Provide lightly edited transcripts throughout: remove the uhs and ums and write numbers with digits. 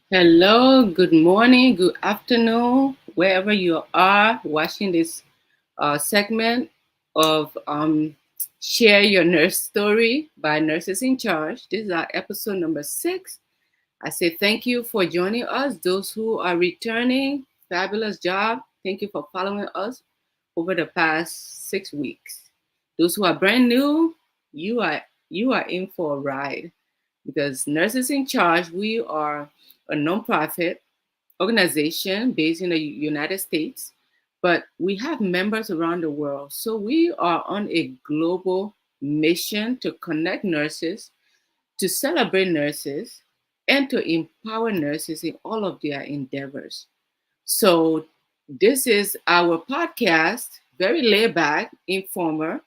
Hello, good morning, good afternoon, wherever you are watching this segment of Share Your Nurse Story by Nurses in Charge. This is our episode number 6. I say thank you for joining us. Those who are returning, fabulous job. Thank you for following us over the past 6 weeks. Those who are brand new, you are in for a ride because Nurses in Charge, we are a nonprofit organization based in the United States, but we have members around the world. So we are on a global mission to connect nurses, to celebrate nurses, and to empower nurses in all of their endeavors. So this is our podcast, very laid back, informal.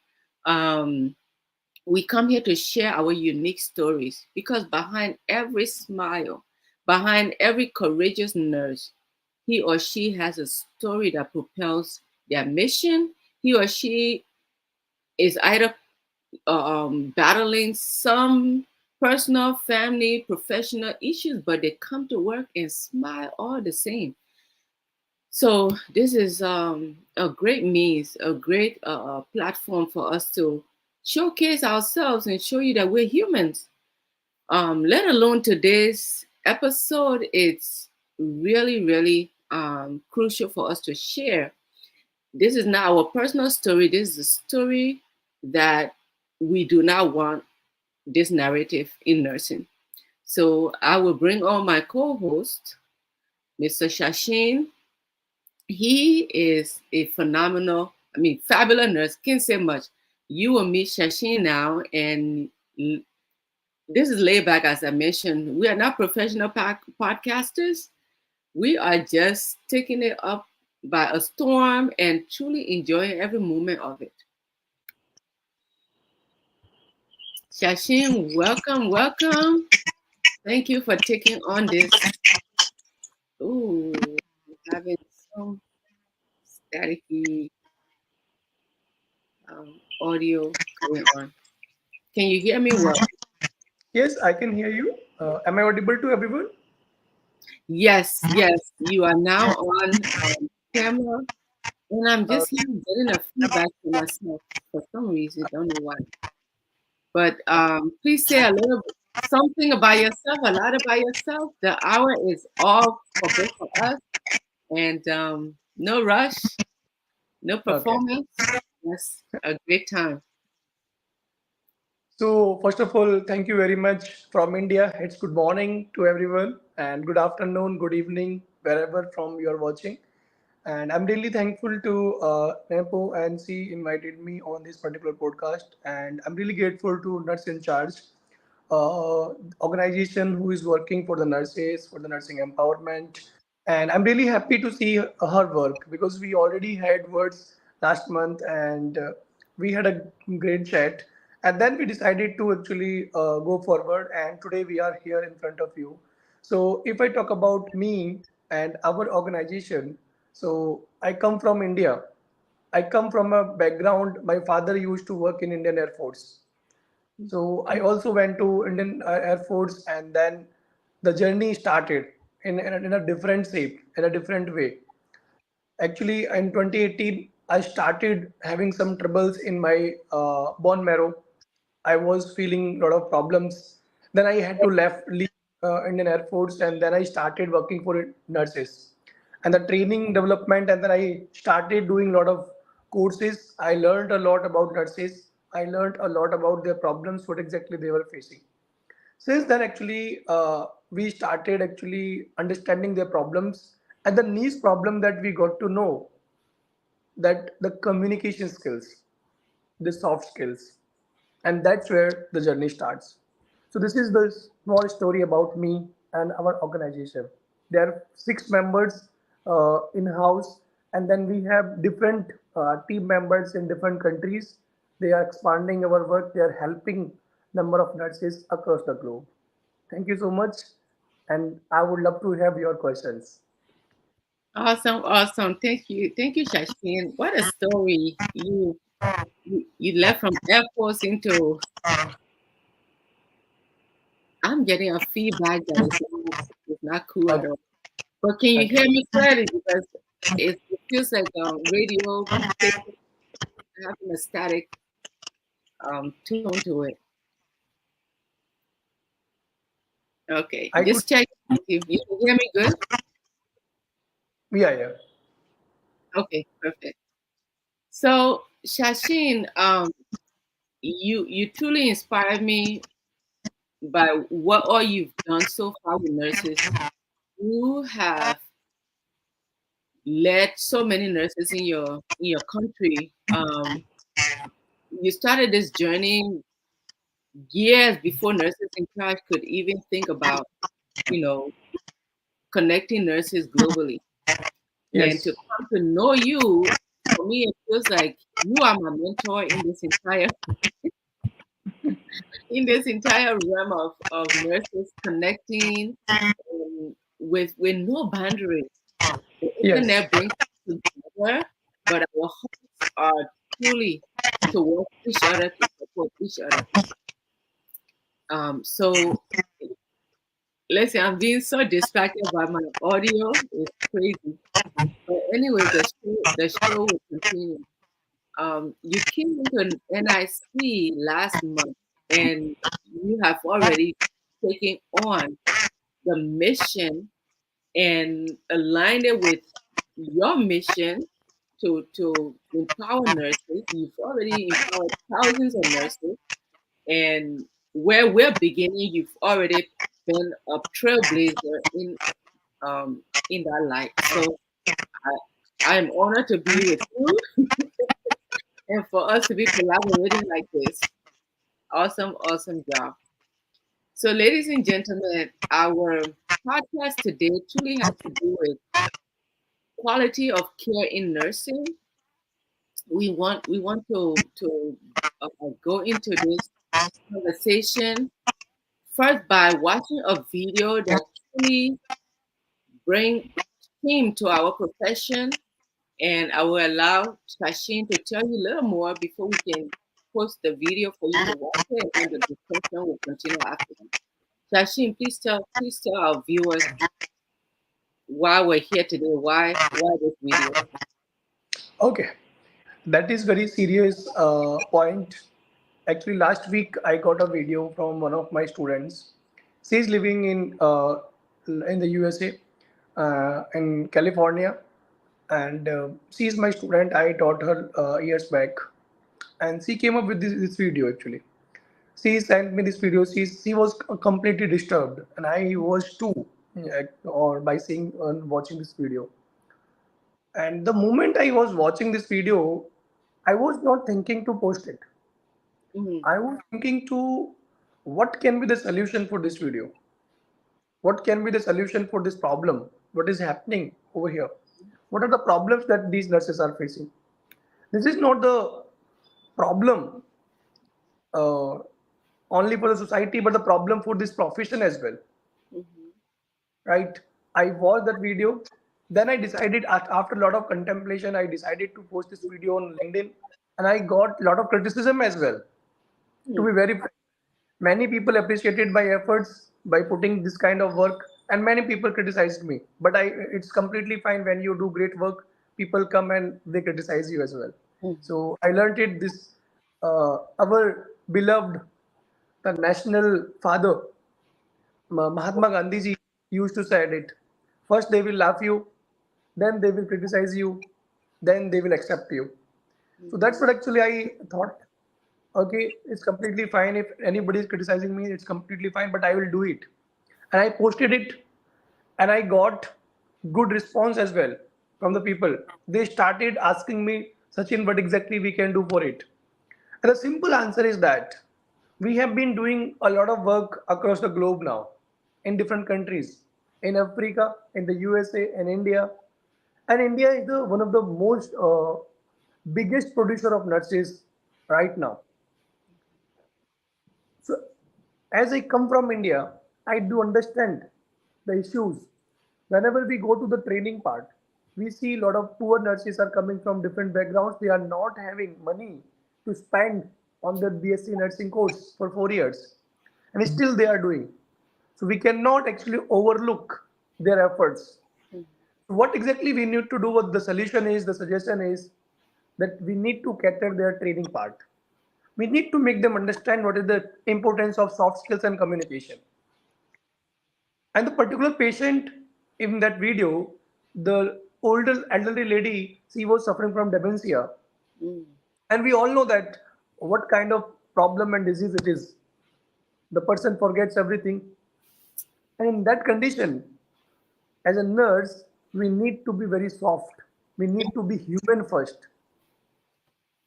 Um, we come here to share our unique stories because behind every smile, behind every courageous nurse, he or she has a story that propels their mission. He or she is either battling some personal, family, professional issues, but they come to work and smile all the same. So this is a great means, a great platform for us to showcase ourselves and show you that we're humans. Let alone today's episode, it's really, really crucial for us to share. This is not our personal story. This is a story that we do not want this narrative in nursing. So I will bring on my co-host, Mr. Shashin. He is a phenomenal, fabulous nurse. Can't say much. You will meet Shashin now, and this is laid back, as I mentioned. We are not professional podcasters. We are just taking it up by a storm and truly enjoying every moment of it. Shashin, welcome, welcome. Thank you for taking on this. Ooh, having some staticky audio going on. Can you hear me well? Yes, I can hear you. Am I audible to everyone? Yes, yes, you are now on camera, and I'm Uh, just here getting a feedback for myself for some reason. Don't know why. But please say a little something about yourself, a lot about yourself. The hour is all for both of us, and no rush, no okay. performance. Just a great time. So, first of all, thank you very much from India. It's good morning to everyone, and good afternoon, good evening, wherever from you are watching. And I'm really thankful to Nempo and C invited me on this particular podcast. And I'm really grateful to Nurse in Charge, organization who is working for the nurses, for the nursing empowerment. And I'm really happy to see her work because we already had words last month and we had a great chat. And then we decided to actually go forward. And today we are here in front of you. So if I talk about me and our organization, so I come from India. I come from a background. My father used to work in Indian Air Force. So I also went to Indian Air Force, and then the journey started in a different shape, in a different way. Actually, in 2018, I started having some troubles in my bone marrow. I was feeling a lot of problems. Then I had to leave Indian Air Force, and then I started working for nurses, and the training development, and then I started doing a lot of courses. I learned a lot about nurses. I learned a lot about their problems, what exactly they were facing. Since then, actually, we started actually understanding their problems, and the niche problem that we got to know that the communication skills, the soft skills, and that's where the journey starts. So this is the small story about me and our organization. There are 6 members in house, and then we have different team members in different countries. They are expanding our work. They are helping number of nurses across the globe. Thank you so much, and I would love to have your questions. Awesome, awesome. Thank you, Shashin. What a story you left from Air Force into. I'm getting a feedback that is not cool at Okay. all. But can you Okay. hear me clearly? Because it feels like radio having a static tone to it. Okay, I could. just check if you can hear me good. Yeah, yeah. Okay, perfect. So Shashin, you truly inspired me by what all you've done so far with nurses. You have led so many nurses in your country. You started this journey years before nurses in charge could even think about, you know, connecting nurses globally. And to Yes. come to know you, for me, it feels like you are my mentor in this entire realm of nurses connecting with no boundaries. The Yes. internet brings us together, but our hearts are truly towards each other to support each other. So listen, I'm being so distracted by my audio. It's crazy. But anyways, the show will continue. You came into an NIC last month, and you have already taken on the mission and aligned it with your mission to empower nurses. You've already empowered thousands of nurses, and where we're beginning, you've already been a trailblazer in that light. So I'm honored to be with you and for us to be collaborating like this. Awesome, awesome job. So, ladies and gentlemen, our podcast today truly has to do with quality of care in nursing. We want to go into this conversation first by watching a video that truly bring him to our profession, and I will allow Shashin to tell you a little more before we can post the video for you to watch it, and then the discussion will continue after that. Shashin, please tell our viewers why we're here today, why this video. Okay. That is very serious point. Actually, last week I got a video from one of my students. She's living in the USA, in California, and she is my student. I taught her years back, and she came up with this video actually. She sent me this video. She was completely disturbed, and I was too, or by seeing and watching this video. And the moment I was watching this video, I was not thinking to post it. Mm-hmm. I was thinking to what can be the solution for this video? What can be the solution for this problem? What is happening over here? What are the problems that these nurses are facing? This is not the problem uh, only for the society, but the problem for this profession as well, Mm-hmm. right? I watched that video. Then I decided, after a lot of contemplation, I decided to post this video on LinkedIn, and I got a lot of criticism as well. To be very frank, many people appreciated my efforts by putting this kind of work, and many people criticized me. But it's completely fine when you do great work. People come and they criticize you as well. Mm-hmm. So I learned it. This our beloved, the national father, Mahatma Gandhi ji used to say it. First they will laugh you, then they will criticize you, then they will accept you. So that's Mm-hmm. what actually I thought. Okay, it's completely fine if anybody is criticizing me, it's completely fine, but I will do it. And I posted it, and I got good response as well from the people. They started asking me, Sachin, what exactly we can do for it. And the simple answer is that we have been doing a lot of work across the globe now, in different countries, in Africa, in the USA, in India. And India is one of the most biggest producer of nurses right now. So, as I come from India, I do understand the issues. Whenever we go to the training part, we see a lot of poor nurses are coming from different backgrounds. They are not having money to spend on the BSc nursing course for 4 years, and still they are doing. So we cannot actually overlook. their efforts. What exactly we need to do, what the solution is, the suggestion is that we need to cater their training part. We need to make them understand what is the importance of soft skills and communication. And the particular patient in that video, the older elderly lady, she was suffering from dementia. Mm. And we all know that what kind of problem and disease it is. The person forgets everything. And in that condition, as a nurse, we need to be very soft. We need to be human first.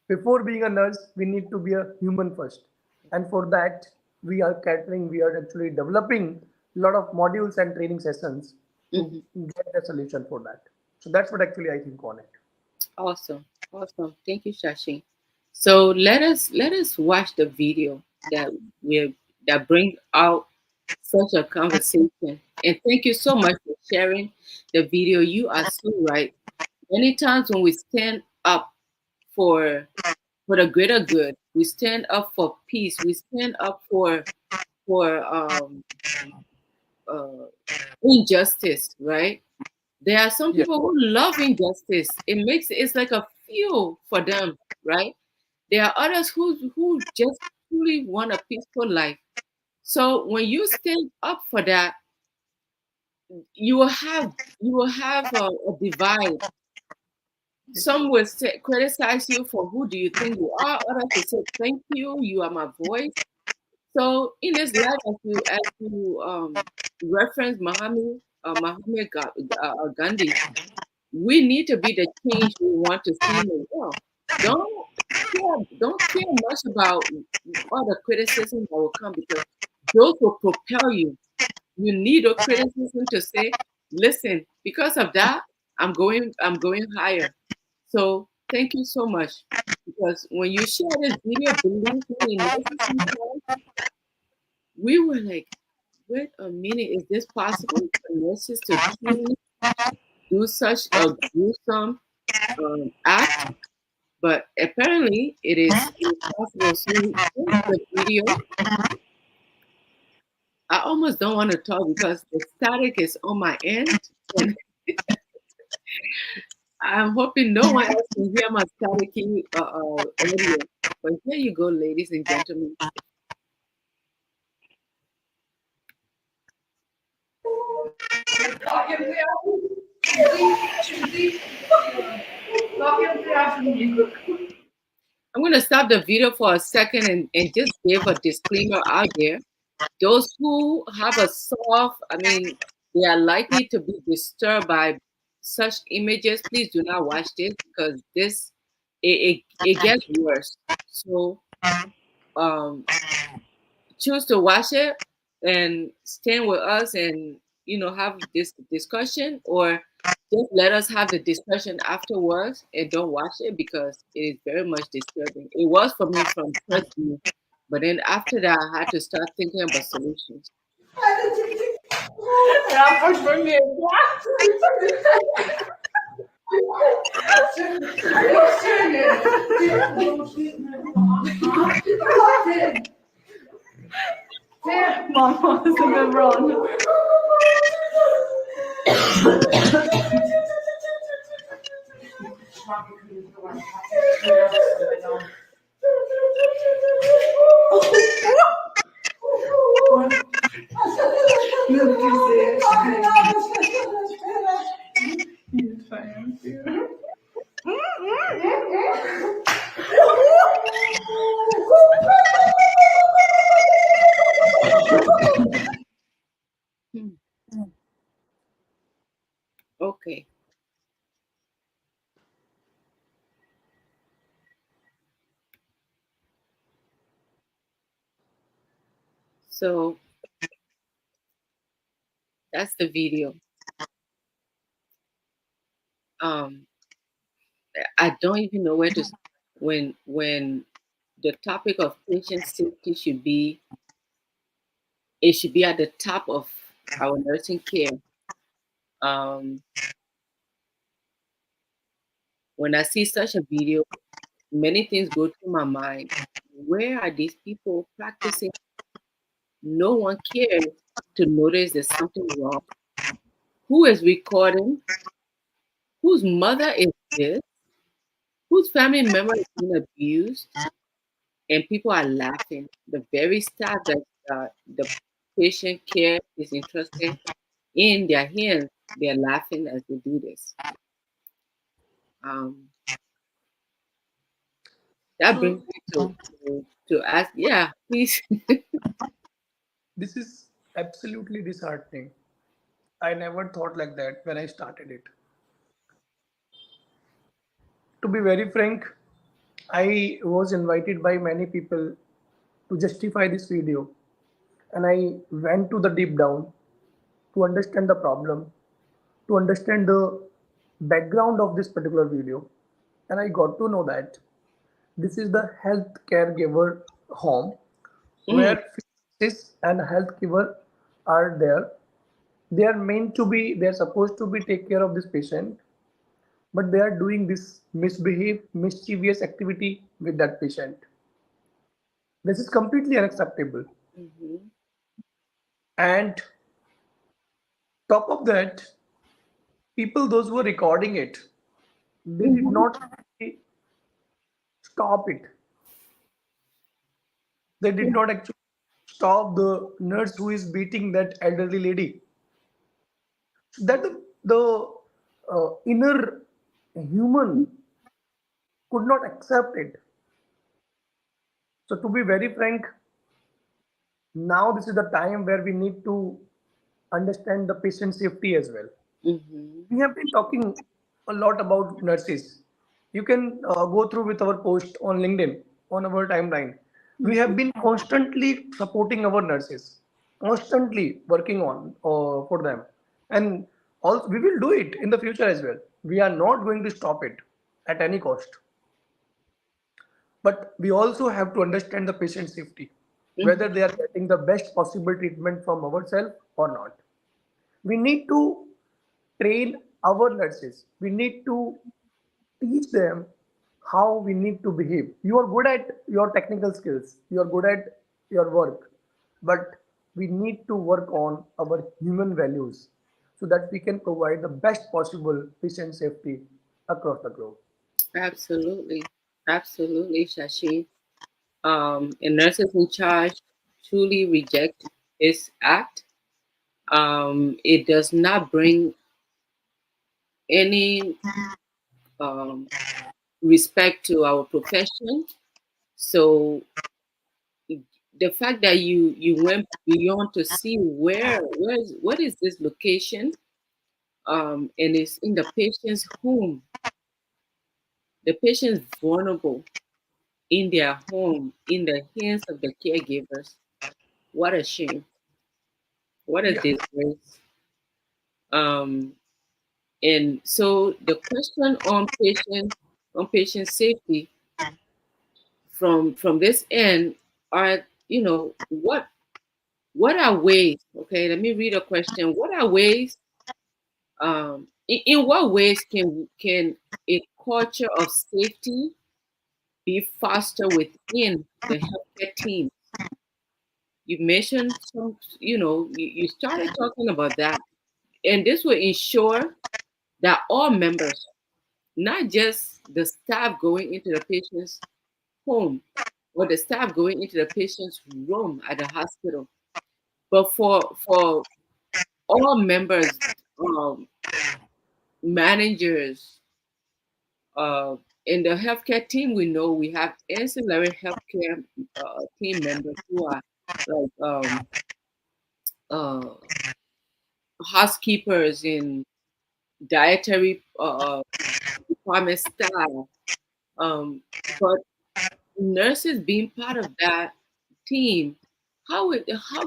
Before being a nurse, we need to be a human first. And for that, we are catering, we are actually developing a lot of modules and training sessions to Mhm. get a solution for that. So that's what actually I think on it. Awesome, awesome. Thank you, Shashi. So let us watch the video that we that bring out such a conversation. And thank you so much for sharing the video. You are so right. Many times when we stand up for the greater good, we stand up for peace. We stand up for uh, injustice, right? There are some Yeah. people who love injustice. It's like a fuel for them, right? There are others who just truly want a peaceful life. So when you stand up for that, you will have a divide. Some will criticize you for who do you think you are. Others will say thank you. You are my voice. So in this life, as you reference Mahatma Gandhi, we need to be the change we want to see in the world. Don't don't care much about all the criticism that will come because those will propel you. You need a criticism to say, listen, because of that, I'm going higher. So thank you so much. Because when you share this video, believe me, in nurses sometimes, we were like, wait a minute, is this possible for nurses to truly do such a gruesome act? But apparently it is possible. So here's the video. I almost don't want to talk because the static is on my end, and I'm hoping no one else can hear my staticky audio. But here you go, ladies and gentlemen. I'm going to stop the video for a second and just give a disclaimer out there. Those who have a soft, I mean, they are likely to be disturbed by such images. Please do not watch this because it gets worse. So um, choose to watch it and stand with us and have this discussion, or just let us have the discussion afterwards and don't watch it because it is very much disturbing. It was for me from first view, but then after that I had to start thinking about solutions. Rapport for me. Mamma som är bra nu. Hmm. Okay, so that's the video. um I don't even know where to start when the topic of patient safety should be at the top of our nursing care. um when I see such a video, many things go through my mind. Where are these people practicing? No one cares to notice there's something wrong. who is recording, whose mother is this, whose family member is being abused, and people are laughing. The very staff that the patient care is entrusted in their hands, they're laughing as they do this. Um, that So brings me to ask, yeah, please. this is absolutely disheartening. I never thought like that when I started it. To be very frank, I was invited by many people to justify this video, and I went to the deep down to understand the problem, to understand the background of this particular video, and I got to know that this is the health caregiver home Mm, where physicists and healthkeeper are there. They are meant to be, they are supposed to be take care of this patient, but they are doing this mischievous activity with that patient. This is completely unacceptable. mhm, And top of that, people those who were recording it, they did mhm, not stop it. They did not actually stop the nurse who is beating that elderly lady. That the inner human could not accept it. So to be very frank, now this is the time where we need to understand the patient safety as well. mhm, We have been talking a lot about nurses. You can go through with our post on LinkedIn, on our timeline. We have mhm. been constantly supporting our nurses, constantly working on for them, and also we will do it in the future as well. We are not going to stop it at any cost. But we also have to understand the patient safety, Mhm. whether they are getting the best possible treatment from ourselves or not. We need to train our nurses. We need to teach them how we need to behave. You are good at your technical skills, you are good at your work, but we need to work on our human values so that we can provide the best possible patient safety across the globe. Absolutely, absolutely, Shashi. And nurses in charge truly reject this act. It does not bring any um, respect to our profession. So the fact that you went beyond to see what is this location, and it's in the patient's home. The patient's vulnerable in their home, in the hands of the caregivers. What a shame! What a Yeah, disgrace! Um, and so the question on patient safety from this end are, what are ways? Okay, let me read a question. What are ways? In what ways can a culture of safety be fostered within the healthcare team? You mentioned some, you started talking about that, and this will ensure that all members, not just the staff going into the patient's home or the staff going into the patient's room at the hospital, but for all members, um, managers, uh, in the healthcare team, we know we have ancillary healthcare team members who are like uh, housekeepers in dietary department staff, but nurses being part of that team, how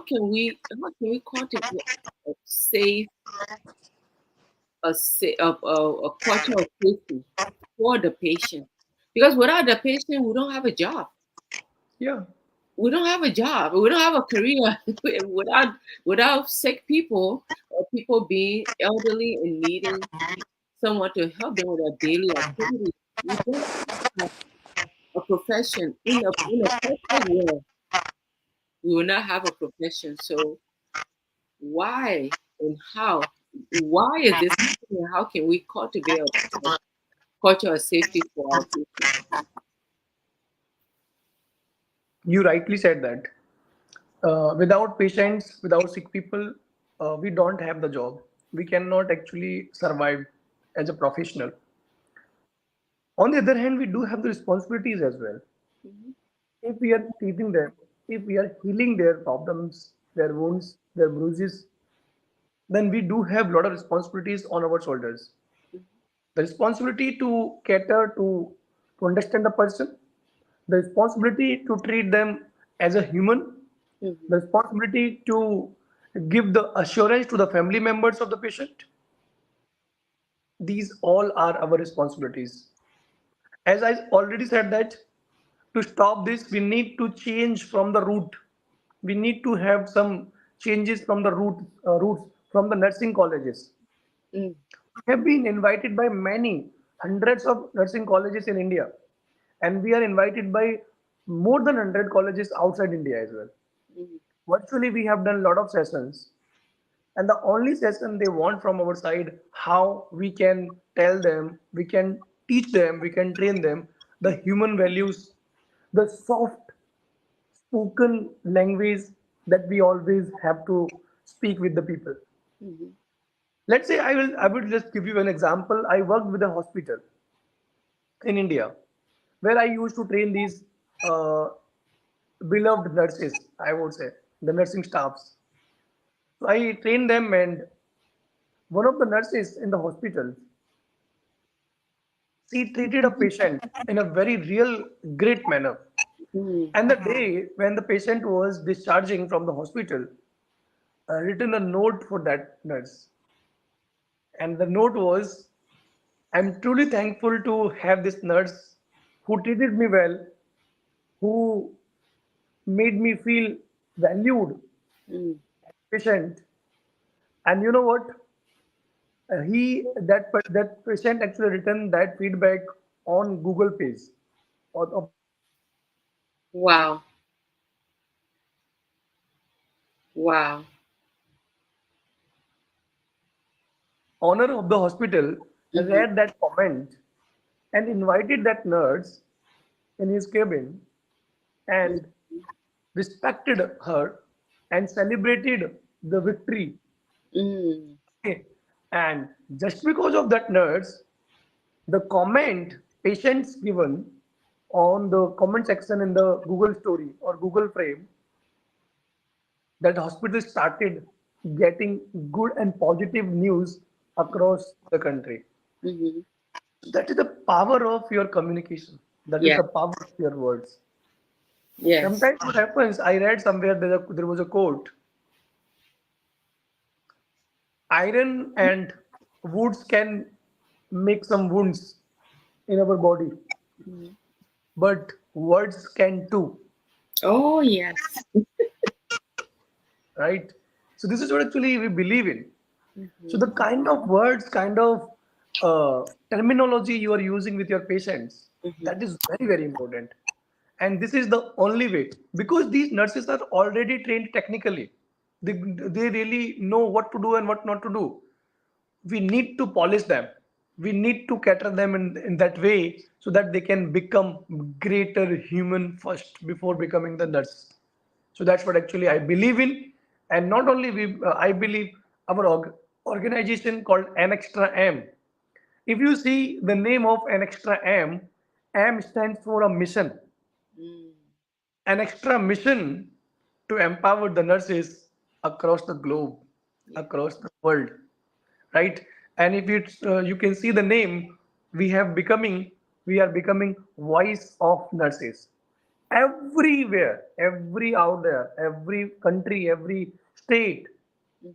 can we cultivate a safe a culture of safety for the patient? Because without the patient, we don't have a job. yeah, We don't have a job. We don't have a career without sick people or people being elderly and needing someone to help them with their daily activities. We don't have a profession in a perfect world. We will not have a profession. So why and how? why is this happening? How can we cultivate a culture of safety for our patients? You rightly said that. Without patients, without sick people, we don't have the job. We cannot actually survive as a professional. On the other hand, we do have the responsibilities as well. Mhm, If we are treating them, if we are healing their problems, their wounds, their bruises, then we do have a lot of responsibilities on our shoulders. The responsibility to cater to understand the person, the responsibility to treat them as a human, mhm, the responsibility to give the assurance to the family members of the patient. These all are our responsibilities. As I already said that to stop this, we need to change from the root. We need to have some changes from the roots from the nursing colleges. mm, We have been invited by many hundreds of nursing colleges in India, and we are invited by more than 100 colleges outside India as well. mhm, Virtually, we have done a lot of sessions, and the only session they want from our side how we can tell them, we can teach them, we can train them the human values, the soft spoken language that we always have to speak with the people. mhm, Let's say I will just give you an example. I worked with a hospital in India where I used to train these uh, beloved nurses, I would say, the nursing staffs. So I trained them, and one of the nurses in the hospital, she treated a patient in a very real, great manner. mhm. And the day when the patient was discharging from the hospital, I written a note for that nurse. And the note was, I'm truly thankful to have this nurse who treated me well, who made me feel valued, Mm. patient. And you know what? That patient actually written that feedback on Google page of the hospital. Wow. Wow. The owner of the hospital Mhm, read that comment and invited that nurse in his cabin mm, and respected her and celebrated the victory. mm, Okay. And just because of that nurse, the comment patients given on the comment section in the Google story or Google frame, that hospital started getting good and positive news across the country. mhm. That is the power of your communication. That is Yeah. the power of your words. Yes. Sometimes what happens, I read somewhere there was a quote: iron and woods can make some wounds in our body, Mhm. but words can too, Oh, yes. right? So this is what actually we believe in. So Mhm, the kind of words, kind of terminology you are using with your patients, mhm, that is very, very important. And this is the only way, because these nurses are already trained technically. They really know what to do and what not to do. We need to polish them. We need to cater them in that way so that they can become greater human first before becoming the nurse. So that's what actually I believe in. And not only I believe our organization called An Extra M. If you see the name of An Extra M, M stands for a mission, mm. an extra mission to empower the nurses across the globe, Yeah. across the world, right? And if you can see the name, we are becoming voice of nurses everywhere, every out there, every country, every state. Mhm,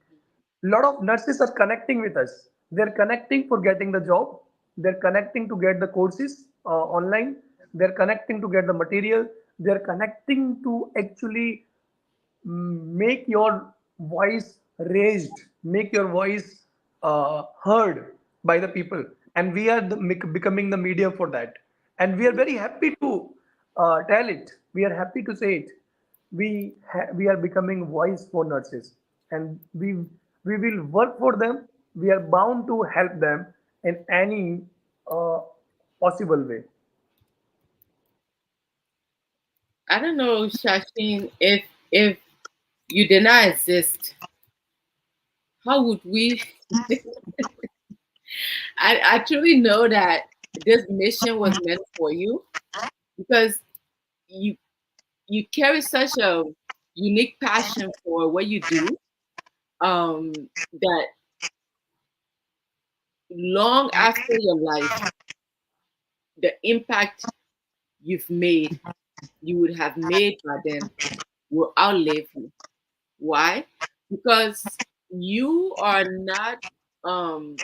A lot of nurses are connecting with us. They're connecting for getting the job. They're connecting to get the courses online. They're connecting to get the material. They're connecting to actually make your voice raised, make your voice heard by the people. And we are becoming the medium for that. And we are very happy to tell it. We are happy to say it. We are becoming voice for nurses, and we will work for them. we are bound to help them in any uh, possible way. I don't know, Shashin, if you did not exist, how would we? I truly know that this mission was meant for you because you you carry such a unique passion for what you do. That long after your life, the impact you've made, you would have made by then, will outlive you. Why? Because you are not, um,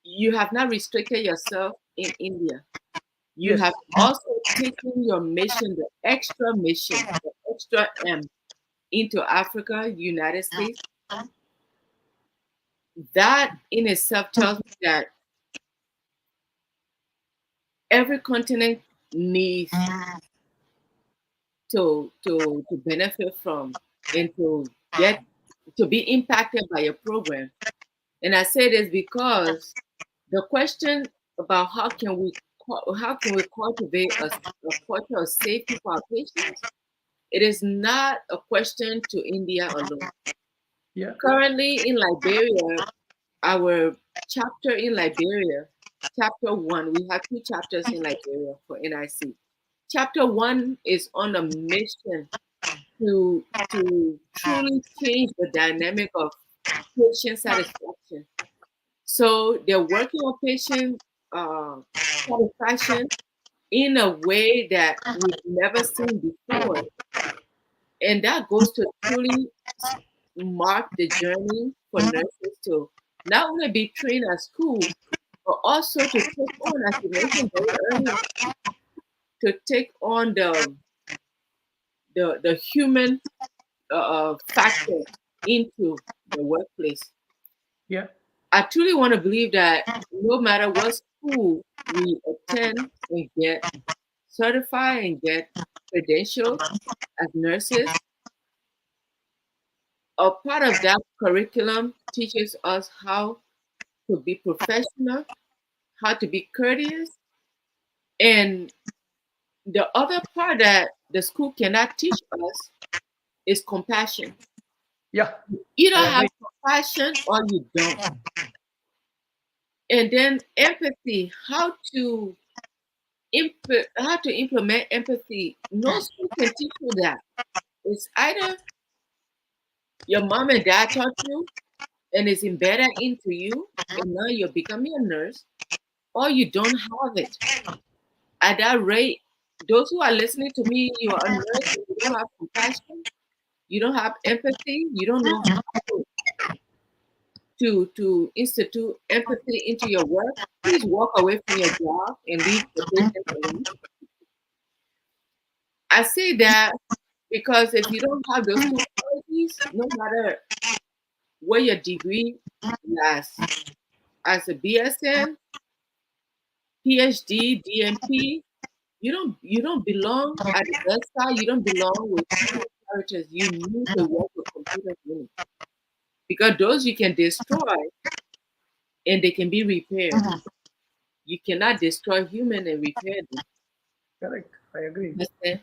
you have not restricted yourself in India. You have Yes. also taken your mission, the extra M, into Africa, United States. That in itself tells me that every continent needs to benefit from and to be impacted by your program. And I say this because the question about how can we cultivate a culture of safety for our patients, it is not a question to India alone. Yeah. Currently in Liberia, our chapter in Liberia, chapter one, we have two chapters in Liberia for NIC. Chapter one is on a mission to truly change the dynamic of patient satisfaction. So they're working on patient uh, satisfaction in a way that we've never seen before, and that goes to truly mark the journey for nurses to not only be trained at school, but also to take on, as you mentioned very early, to take on the human factor into the workplace. Yeah. I truly want to believe that no matter what school we attend and get certified and get credentialed as nurses, a part of that curriculum teaches us how to be professional, how to be courteous, and the other part that the school cannot teach us is compassion. Yeah. You I either have agree. compassion or you don't. And then empathy, how to implement empathy. No school can teach you that. It's either your mom and dad taught you and it's embedded into you, and now you're becoming a nurse, or you don't have it. At that rate, those who are listening to me, you are a nurse, and you don't have compassion, you don't have empathy, you don't know how to institute empathy into your work. Please walk away from your job and leave the patient alone. I say that because if you don't have those two qualities, no matter what your degree lasts, as a BSN, PhD, DMP, you don't belong at the bedside. You don't belong with human characters. You need to work with computers only because those you can destroy and they can be repaired. You cannot destroy human and repair them. Correct. I agree. Understand?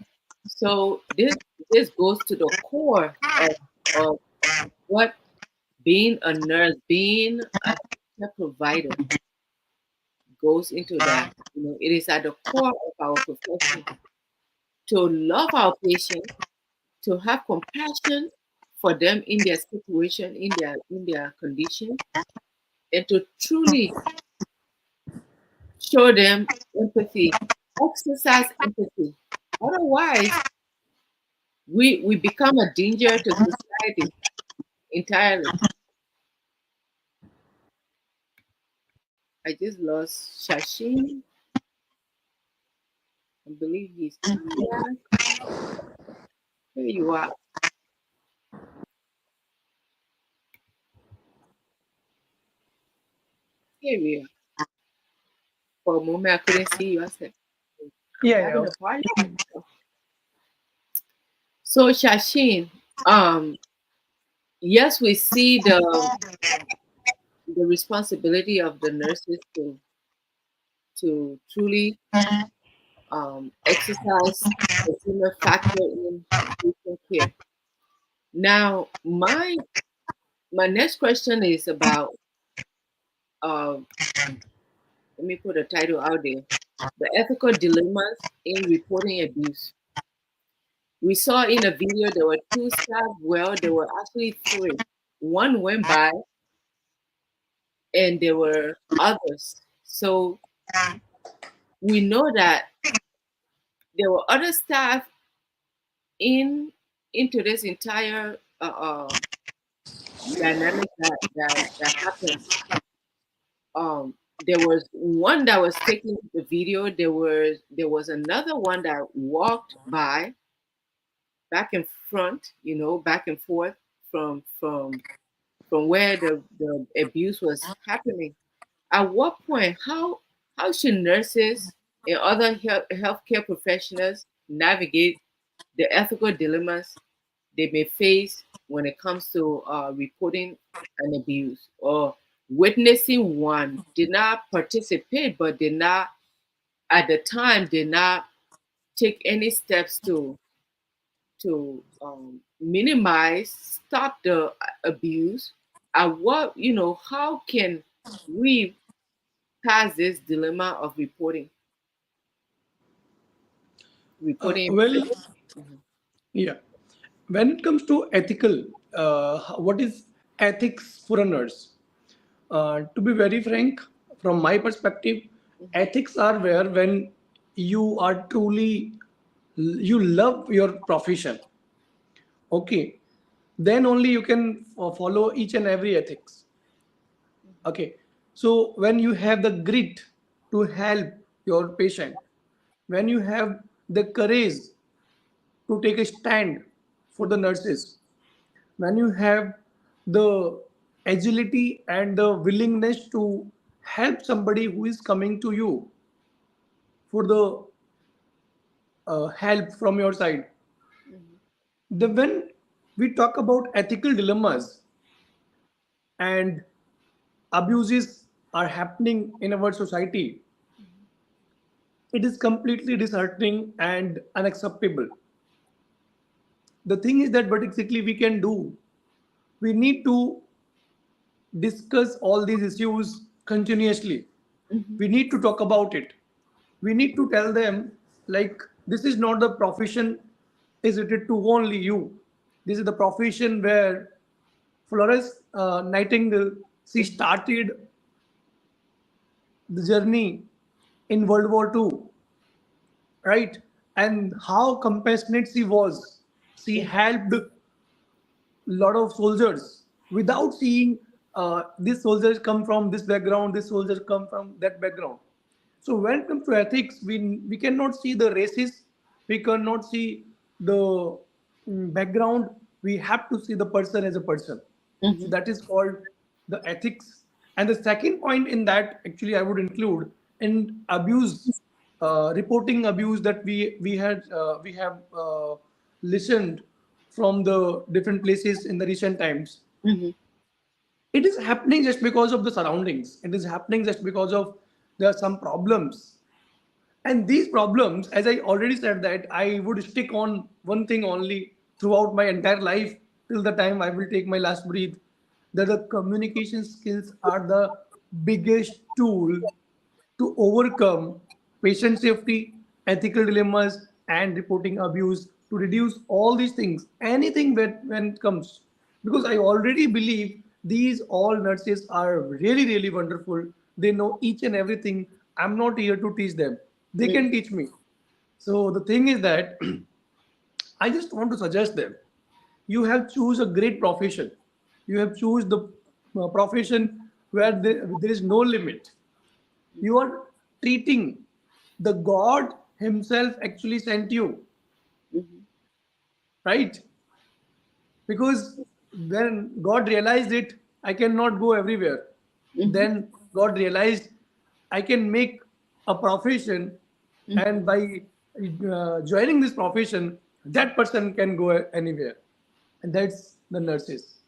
So this goes to the core of what being a nurse, being a healthcare provider goes into that. It is at the core of our profession to love our patients, to have compassion for them in their situation, in their condition, and to truly show them empathy, exercise empathy. Otherwise, we become a danger to society entirely. I just lost Shashin. I believe he's come back. Here you are. Here we are. For a moment, I couldn't see you. I said, I'm Yeah. having Yeah. a hard time. So, Shashin, yes, we see the responsibility of the nurses to truly exercise the human factor in patient care. Now, my next question is about uh, let me put a title out there: the ethical dilemmas in reporting abuse. We saw in a video there were two staff. Well, there were actually three. One went by, and there were others. So we know that there were other staff in into this entire dynamic that happened. There was one that was taking the video. There was another one that walked by back and front, back and forth from where the abuse was happening. At what point, how should nurses and other healthcare professionals navigate the ethical dilemmas they may face when it comes to reporting an abuse or witnessing one? Did not participate, but did not at the time did not take any steps to minimize, stop the abuse. At what how can we pass this dilemma of reporting? Well, Mhm, yeah. When it comes to ethical, what is ethics for a nurse? To be very frank, from my perspective, mhm, ethics are where when you are truly you love your profession. Okay, then only you can follow each and every ethics. Okay, so when you have the grit to help your patient, when you have the courage to take a stand for the mhm, nurses, when you have the agility and the willingness to help somebody who is coming to you for the help from your side, mhm, when we talk about ethical dilemmas and abuses are happening in our society, it is completely disheartening and unacceptable. The thing is that what exactly we can do, we need to discuss all these issues continuously. mhm, We need to talk about it. We need to tell them, like, this is not the profession is related to only you. This is the profession where Florence Nightingale, she mhm, started the journey in World War II, right? And how compassionate she was. She mhm, helped lot of soldiers without seeing these soldiers come from this background, these soldiers come from that background. So when it comes to ethics, we cannot see the races, we cannot see the background. We have to see the person as a person. So mhm, that is called the ethics. And the second point in that, actually, I would include in abuse, reporting abuse that we have listened from the different places in the recent times. mhm, It is happening just because of the surroundings. It is happening just because of there are some problems. And these problems, as I already said, that I would stick on one thing only throughout my entire life till the time I will take my last breath. That the communication skills are the biggest tool to overcome patient safety, ethical dilemmas, and reporting abuse, to reduce all these things, anything that when it comes. Because I already believe these all nurses are really, really wonderful. They know each and everything. I'm not here to teach them. They mhm, can teach me. So the thing is that I just want to suggest them. You have choose a great profession. You have choose the profession where there is no limit. You are treating the God Himself actually sent you, mhm, right? Because when God realized it, I cannot go everywhere. mhm, Then God realized I can make a profession, mhm. and by joining this profession, that person can go anywhere. And that's the nurses.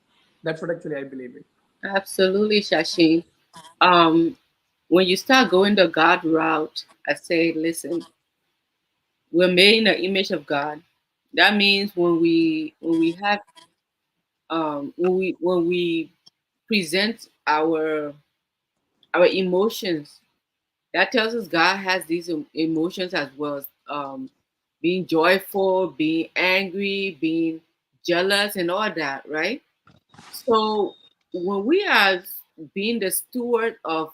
That's what actually I believe in. Absolutely, Shashin. Um, when you start going the God route, I say, listen, we're made in the image of God. That means when we have when we present our emotions, that tells us God has these emotions as well. Being joyful, being angry, being jealous, and all that, right? So when we are being the steward of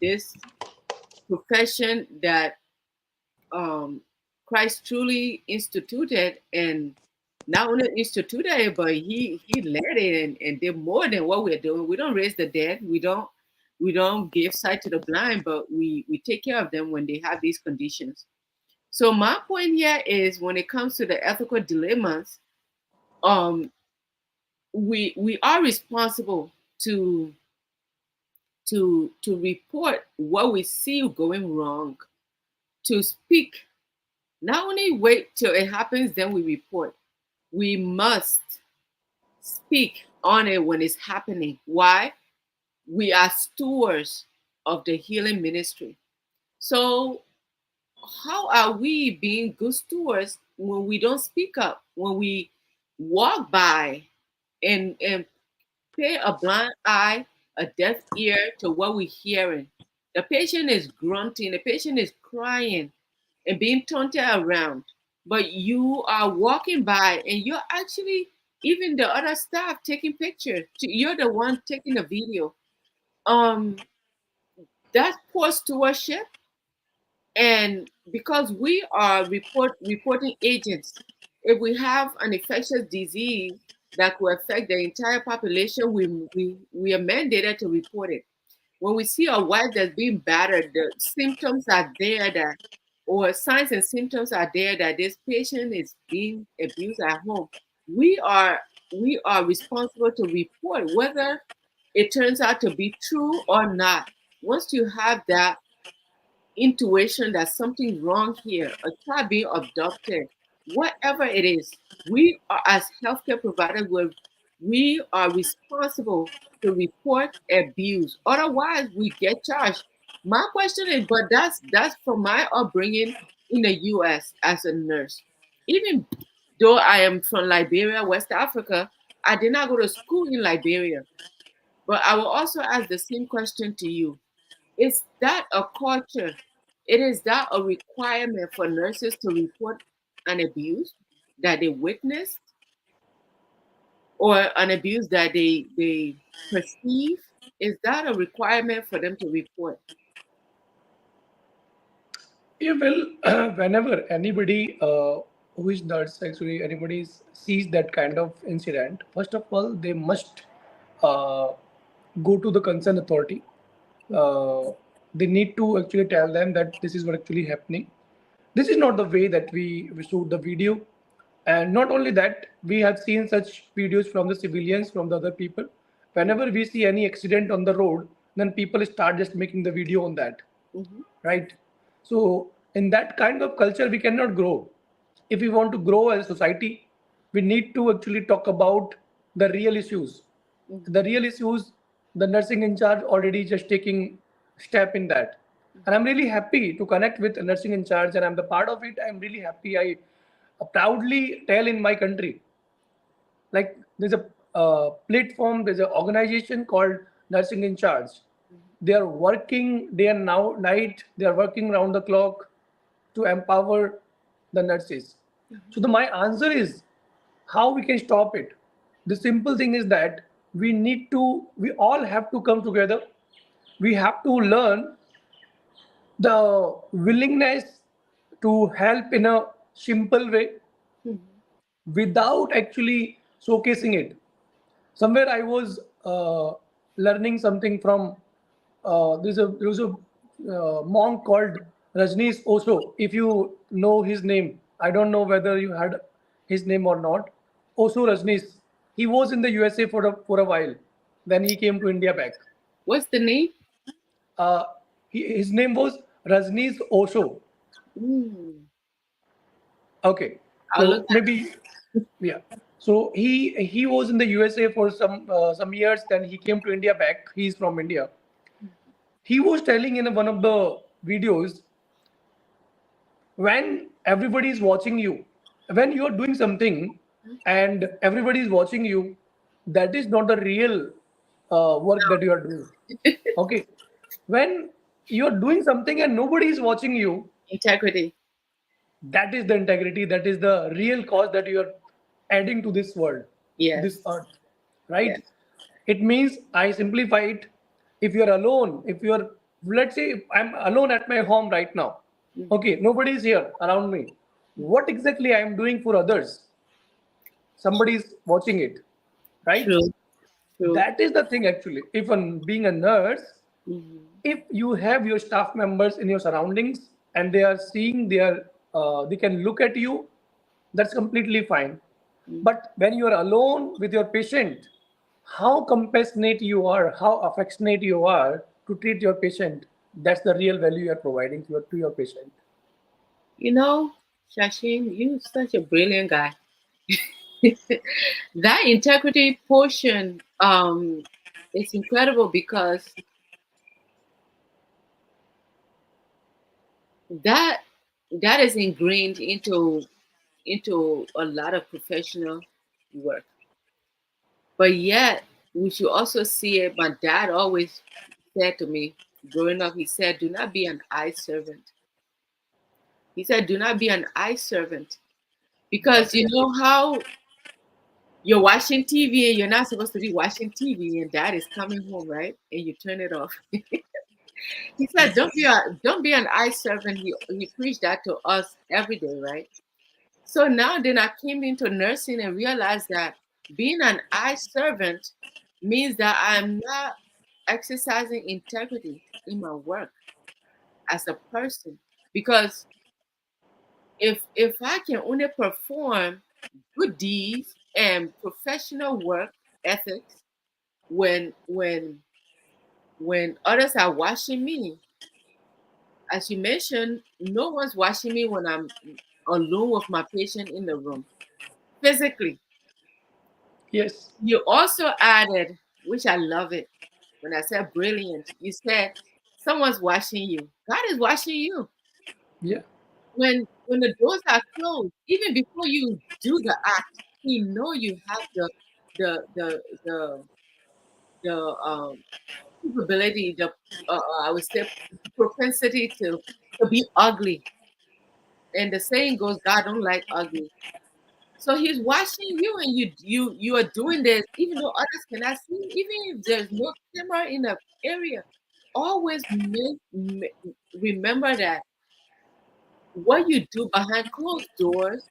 this profession that Christ truly instituted, and not only instituted it, but he led it and did more than what we're doing. We don't raise the dead. We don't give sight to the blind, but we take care of them when they have these conditions. So my point here is when it comes to the ethical dilemmas, um, we are responsible to to report what we see going wrong, to speak. Not only wait till it happens, then we report. We must speak on it when it's happening. Why? We are stewards of the healing ministry. So, how are we being good stewards when we don't speak up, when we walk by and pay a blind eye, a deaf ear to what we're hearing? The patient is grunting, the patient is crying and being taunted around, but you are walking by and you're actually, even the other staff taking pictures. You're the one taking the video. Um, that's poor stewardship. And because we are reporting agents, if we have an infectious disease that could affect the entire population, we are mandated to report it. When we see a wife that's being battered, the symptoms are there that, or signs and symptoms are there that this patient is being abused at home. We are we are responsible to report whether it turns out to be true or not. Once you have that intuition that something's wrong here, a child being abducted, whatever it is, we are as healthcare providers, we are responsible to report abuse. Otherwise, we get charged. My question is, but that's from my upbringing in the U.S. as a nurse. Even though I am from Liberia, West Africa, I did not go to school in Liberia. But I will also ask the same question to you. Is that a culture? It is that a requirement for nurses to report an abuse that they witnessed or an abuse that they perceive? Is that a requirement for them to report? Yeah, well, whenever anybody who is nurse, actually anybody sees that kind of incident, first of all, they must uh, go to the concerned authority. Uh, they need to actually tell them that this is what actually happening. This is not the way that we shoot the video. And not only that, we have seen such videos from the civilians, from the other people. Whenever we see any accident on the road, then people start just making the video on that, Mm-hmm. right? So in that kind of culture, we cannot grow. If we want to grow as a society, we need to actually talk about the real issues. Mm-hmm. The real issues, the nursing in charge already just taking step in that. And I'm really happy to connect with nursing in charge, and I'm the part of it. I'm really happy. I proudly tell in my country, like there's a platform, there's an organization called Nursing in Charge. They are working day and now night. They are working round the clock to empower the nurses. So my answer is how we can stop it. The simple thing is that we all have to come together. We have to learn the willingness to help in a simple way Mm-hmm. without actually showcasing it. Somewhere I was learning something from there was a monk called Rajneesh Osho. If you know his name, I don't know whether you heard his name or not. Osho Rajneesh. He was in the USA for a while. Then he came to India back. What's the name? Uh, his name was Rajneesh Osho. Mm. Okay, I'll look so maybe, yeah. So he was in the USA for some years. Then he came to India back. He's from India. He was telling in one of the videos, when everybody is watching you, when you are doing something and everybody is watching you, that is not the real work that you are doing. Okay, when you are doing something and nobody is watching you, Integrity. that is the integrity, that is the real cause that you are adding to this world, to this Yes. earth, right? Yes. It means, I simplify it, if you're alone, if you're, let's say I'm alone at my home right now, Mhm. okay, nobody is here around me, what exactly I am doing for others, somebody is watching it, right? True. True. That is the thing actually. If being a nurse, Mhm. if you have your staff members in your surroundings and they are seeing, they can look at you, that's completely fine. Mhm. But when you are alone with your patient, how compassionate you are, how affectionate you are to treat your patient, that's the real value you are providing to your patient. You know, Shashin, you're such a brilliant guy. That integrity portion is incredible because that that is ingrained into a lot of professional work. But yet, we should also see it. My dad always said to me growing up, he said, do not be an eye servant. He said, do not be an eye servant. Because you Okay. know how you're watching TV and you're not supposed to be watching TV and dad is coming home, right? And you turn it off. He said, don't be an eye servant. He preached that to us every day, right? So now then I came into nursing and realized that being an eye servant means that I'm not exercising integrity in my work as a person. Because if I can only perform good deeds and professional work ethics when others are watching me, as you mentioned, no one's watching me when I'm alone with my patient in the room physically. Yes. You also added, which I love it, when I said brilliant, you said someone's watching you. God is watching you. Yeah. When the doors are closed, even before you do the act, He know you have the the the the capability, the I would say propensity to be ugly. And the saying goes, God don't like ugly. So he's watching you, and you are doing this, even though others cannot see, even if there's no camera in the area. Always remember that what you do behind closed doors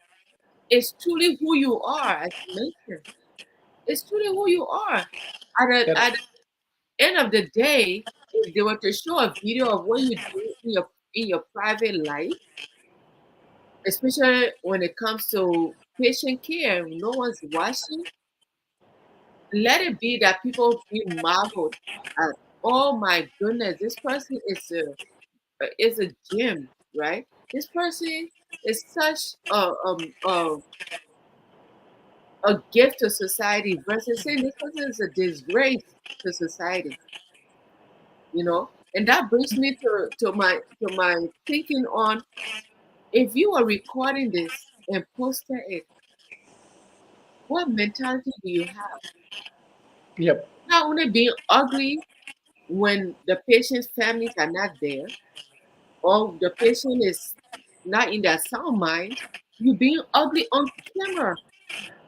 is truly who you are, as you mentioned. It's truly who you are. At Correct. the end of the day, if they were to show a video of what you do in your private life, especially when it comes to patient care, no one's watching, let it be that people be marveled at. Oh my goodness, this person is a gem, right? This person is such a gift to society versus saying this person is a disgrace to society, you know. And that brings me to my thinking on, if you are recording this and posting it, what mentality do you have? Yep. Not only being ugly when the patient's families are not there, or the patient is not in their sound mind, you being ugly on camera.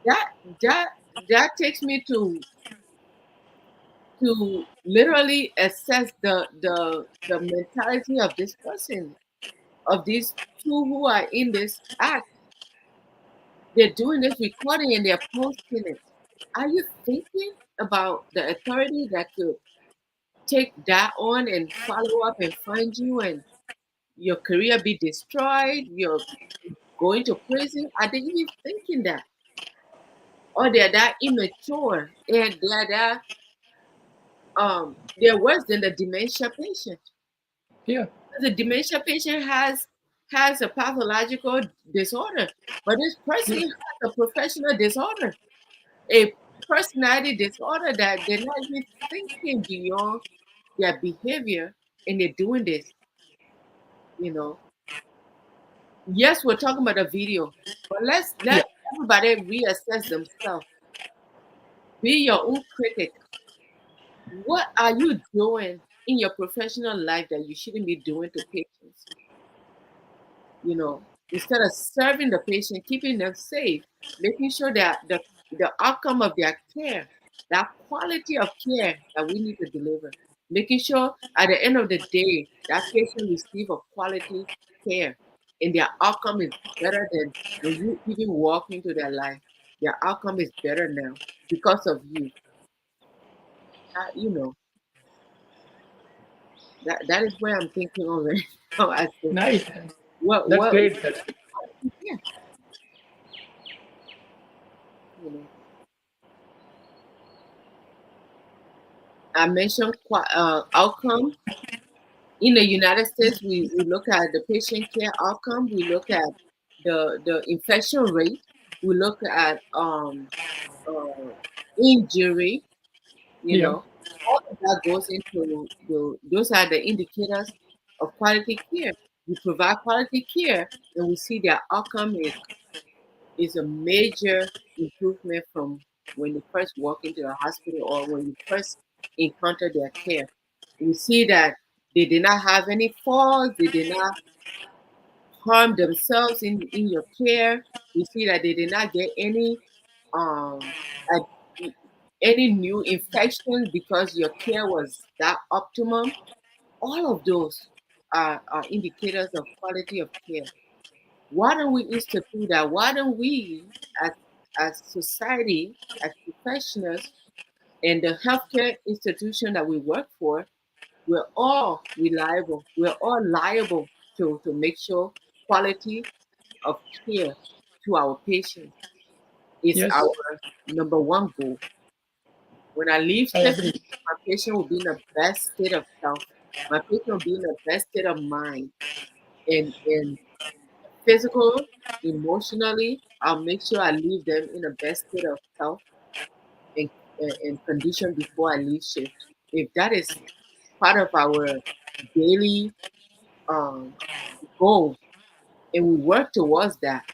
That that that takes me to literally assess the mentality of this person, of these two who are in this act. They're doing this recording and they're posting it. Are you thinking about the authority that could take that on and follow up and find you and your career be destroyed? You're going to prison? Are they even thinking that? Or they're that immature and they're worse than the dementia patient. Yeah. The dementia patient has a pathological disorder, but this person Yes. has a professional disorder. A personality disorder that they're not even thinking beyond their behavior and they're doing this, you know. Yes, we're talking about a video, but let's Yeah. let everybody reassess themselves. Be your own critic. What are you doing in your professional life that you shouldn't be doing to patients? Instead of serving the patient, keeping them safe, making sure that the outcome of their care, that quality of care that we need to deliver, making sure at the end of the day that patient receive a quality care and their outcome is better than when you even walk into their life. Their outcome is better now because of you. Uh, you know, that is where I'm thinking already. Now I say, Nice. That's what great. That's yeah, you know. I mentioned outcome. In the United States, we look at the patient care outcome, we look at the infection rate, we look at injury, you yeah. know, all of that goes into those are the indicators of quality care. We provide quality care and we see their outcome is a major improvement from when you first walk into the hospital or when you first encounter their care. We see that they did not have any falls, they did not harm themselves in your care. We see that they did not get um ad- any new infection because your care was that optimum. All of those are indicators of quality of care. Why don't we institute that? Why don't we, as as society, as professionals, and the healthcare institution that we work for, we're all reliable. We're all liable to make sure quality of care to our patients is Yes. our number one goal. When I leave I shift, agree. my patient will be in the best state of health. My patient will be in the best state of mind. And physical, emotionally, I'll make sure I leave them in the best state of health and condition before I leave shift. If that is part of our daily um, goal and we work towards that,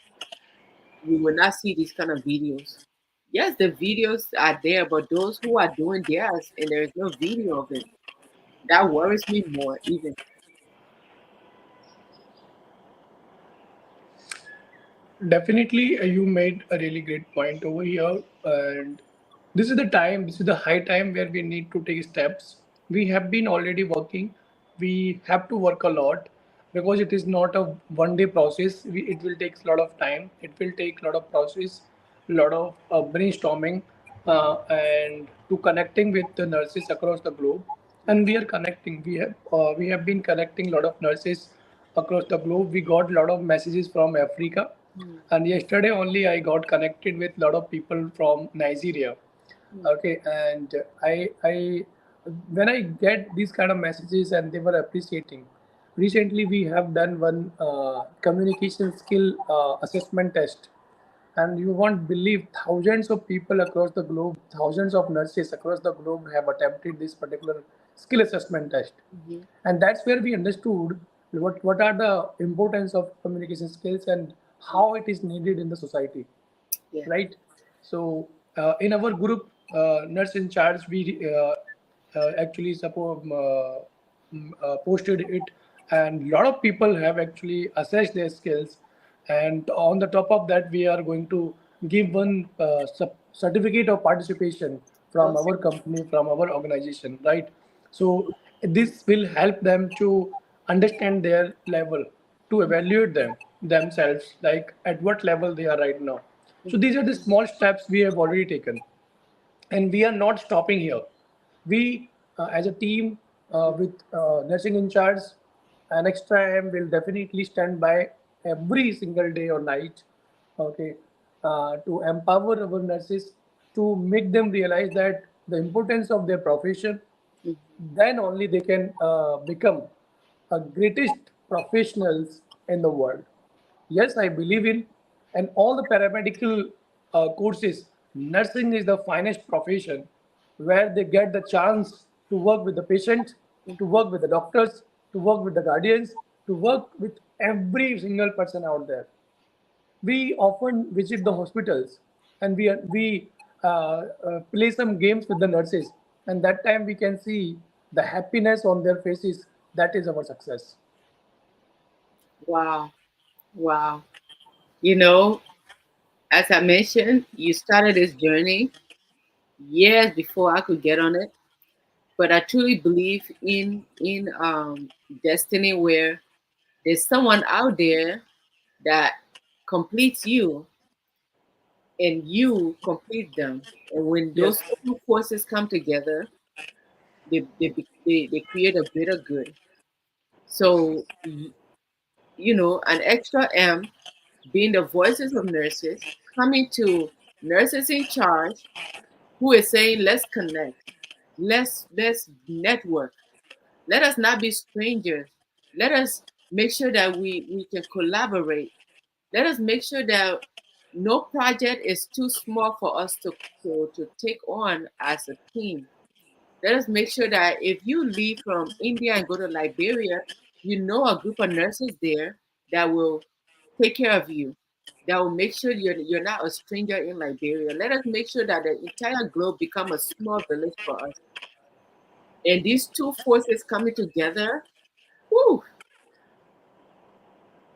we will not see these kind of videos. Yes, the videos are there, but those who are doing theirs and there is no video of it, that worries me more even. Definitely, you made a really great point over here, and this is the time. This is the high time where we need to take steps. We have been already working. We have to work a lot because it is not a one-day process. It will take a lot of time. It will take a lot of process, a lot of brainstorming, and to connecting with the nurses across the globe. And we are connecting. We have been connecting a lot of nurses across the globe. We got a lot of messages from Africa, Mm, and yesterday only I got connected with a lot of people from Nigeria. mm, Okay, and I when I get these kind of messages and they were appreciating. Recently, we have done one communication skill assessment test, and you won't believe thousands of people across the globe, thousands of nurses across the globe have attempted this particular skill assessment test. mhm. And that's where we understood what are the importance of communication skills and how it is needed in the society, Yeah. right? So in our group, nurse in charge, we actually support posted it, and a lot of people have actually assessed their skills. And on the top of that, we are going to give one certificate of participation from our Awesome. company, from our organization, right? So this will help them to understand their level, to evaluate themselves, like at what level they are right now. So Mhm, these are the small steps we have already taken, and we are not stopping here. We, as a team, with nursing in charge, an extra M will definitely stand by every single day or night, okay, to empower our nurses, to make them realize that the importance of their profession. mhm, Then only they can become a greatest professionals in the world. Yes, I believe in, and all the paramedical courses Nursing is the finest profession where they get the chance to work with the patient, to work with the doctors, to work with the guardians, to work with every single person out there. We often visit the hospitals and we play some games with the nurses, and that time we can see the happiness on their faces. That is our success. Wow. Wow. You know, as I mentioned, you started this journey years before I could get on it. But I truly believe in destiny where there's someone out there that completes you and you complete them. And when Yes, those two forces come together, they create a greater good. So, an extra M being the voices of nurses coming to nurses in charge who is saying, let's connect, let's network. Let us not be strangers. Let us make sure that we can collaborate. Let us make sure that no project is too small for us to take on as a team. Let us make sure that if you leave from India and go to Liberia, you know a group of nurses there that will take care of you, that will make sure you're not a stranger in Liberia. Let us make sure that the entire globe become a small village for us. And these two forces coming together, whew,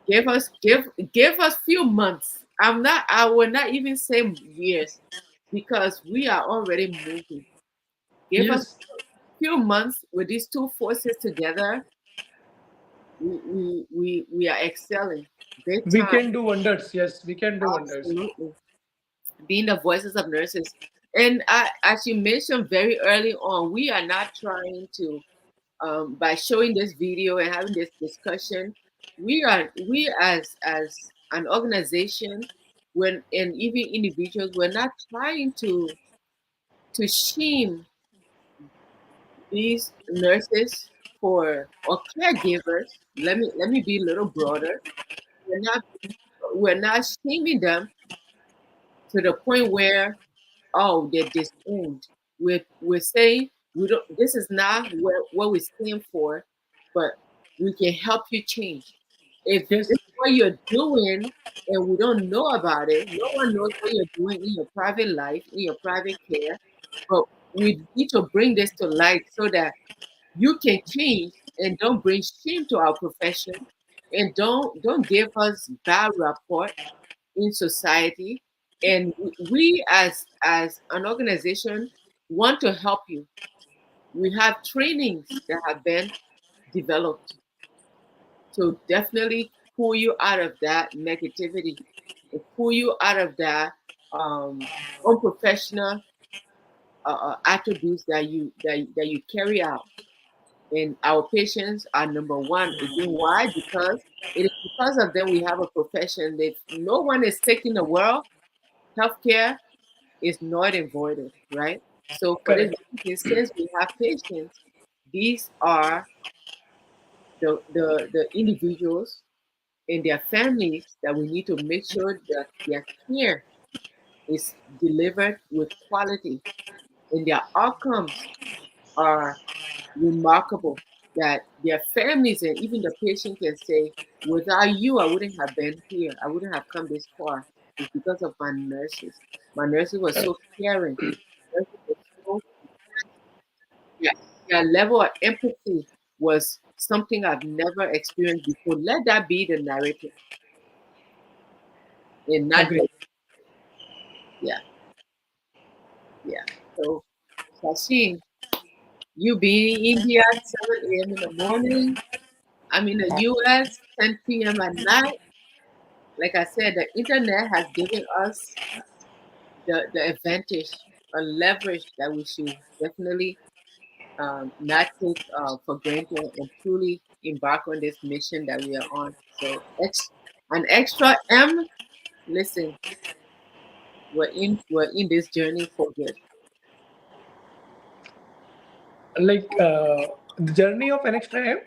give us few months. I will not even say years because we are already moving. Give us yes, few months with these two forces together, we are excelling big we time. can do wonders. Yes, we can do wonders. Absolutely. Being the voices of nurses. And as you mentioned very early on, we are not trying to by showing this video and having this discussion, we as an organization, when and even individuals, we're not trying to shame these nurses for or caregivers. Let me be a little broader. We're not we're not shaming them to the point where, oh, they're disowned. We're saying we don't. This is not what we stand for, but we can help you change. If Yes, this is what you're doing and we don't know about it, no one knows what you're doing in your private life, in your private care. But we need to bring this to light so that you can change and don't bring shame to our profession and don't give us bad rapport in society. And we as an organization want to help you. We have trainings that have been developed to definitely pull you out of that negativity and pull you out of that unprofessional attributes that you carry out. And our patients are number one. Again, why? Because it is because of them we have a profession. If no one is taking the world, healthcare is not avoided, right? So for this correct. reason, since we have patients, these are the individuals and their families that we need to make sure that their care is delivered with quality and their outcomes are remarkable, that their families and even the patient can say, without you, I wouldn't have been here. I wouldn't have come this far. It's because of my nurses. My nurses were so caring. Nurses were so, yeah, their level of empathy was something I've never experienced before. Let that be the narrative and not Agree. just, yeah, yeah. So, Sachin, you being in India at 7 a.m. in the morning, I'm in the US, 10 p.m. at night. Like I said, the internet has given us the advantage, a leverage that we should definitely not take for granted and truly embark on this mission that we are on. So, an extra M. Listen, we're in this journey for good. Like the journey of an extra M.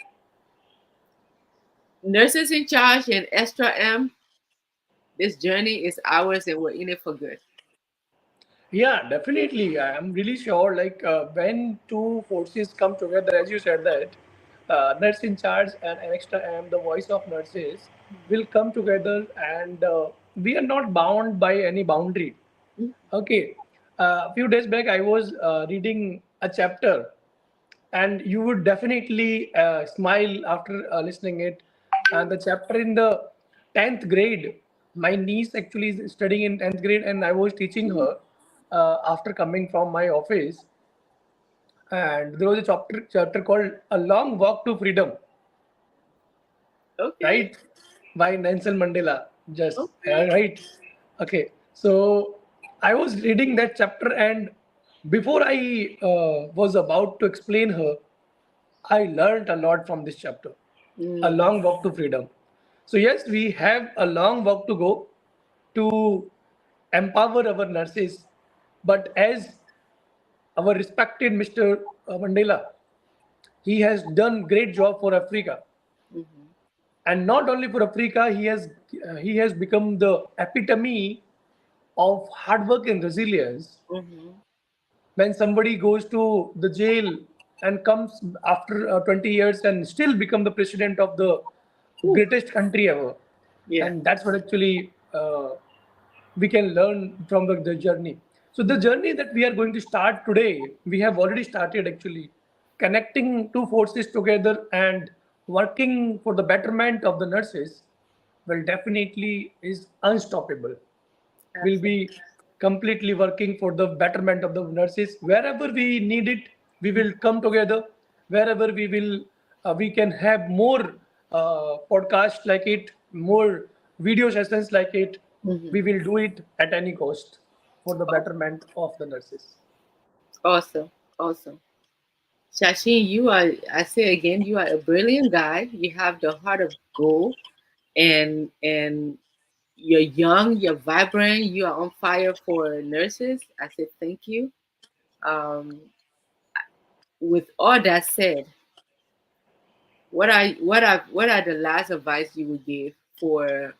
Nurses in charge and extra M. This journey is ours, and we're in it for good. Yeah, definitely. I am really sure. Like when two forces come together, as you said that nurse in charge and an extra am, the voice of nurses, will come together, and we are not bound by any boundary. Okay. A few days back, I was reading a chapter, and you would definitely smile after listening it. And the chapter in the 10th grade, my niece actually is studying in 10th grade, and I was teaching her after coming from my office. And there was a chapter called A Long Walk to Freedom, Okay. right? By Nelson Mandela. Just Okay. right. Okay. So I was reading that chapter, and before I was about to explain her, I learned a lot from this chapter. A Mm, long walk to freedom. So yes, we have a long walk to go to empower our nurses. But as our respected Mr. Mandela, he has done great job for Africa, mhm, and not only for Africa, he has become the epitome of hard work and resilience. mhm. When somebody goes to the jail and comes after 20 years and still become the president of the Ooh, greatest country ever, yeah. and that's what actually we can learn from the journey. So the Mhm, journey that we are going to start today, we have already started actually connecting two forces together and working for the betterment of the nurses. Well, definitely is unstoppable. Will absolutely. be completely working for the betterment of the nurses. Wherever we need it, we will come together. Wherever we can have more podcasts like it, more video sessions like it. We Mhm. will do it at any cost for the Aw- betterment of the nurses. Awesome. Awesome. Shashin, you are, I say again, you are a brilliant guy. You have the heart of gold, and you're young, you're vibrant, you are on fire for nurses. I say thank you. Um, with all that said, what are the last advice you would give for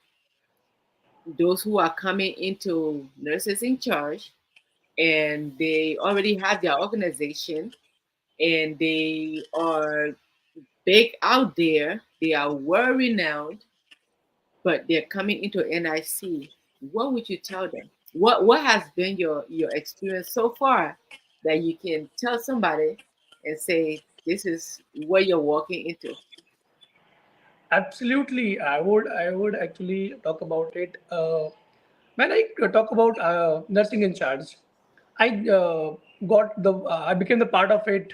those who are coming into nurses in charge and they already have their organization and they are big out there, they are well renowned, but they're coming into NIC? What would you tell them? What has been your experience so far that you can tell somebody and say this is what you're walking into? Absolutely, I would actually talk about it. When I talk about nursing in charge, I became the part of it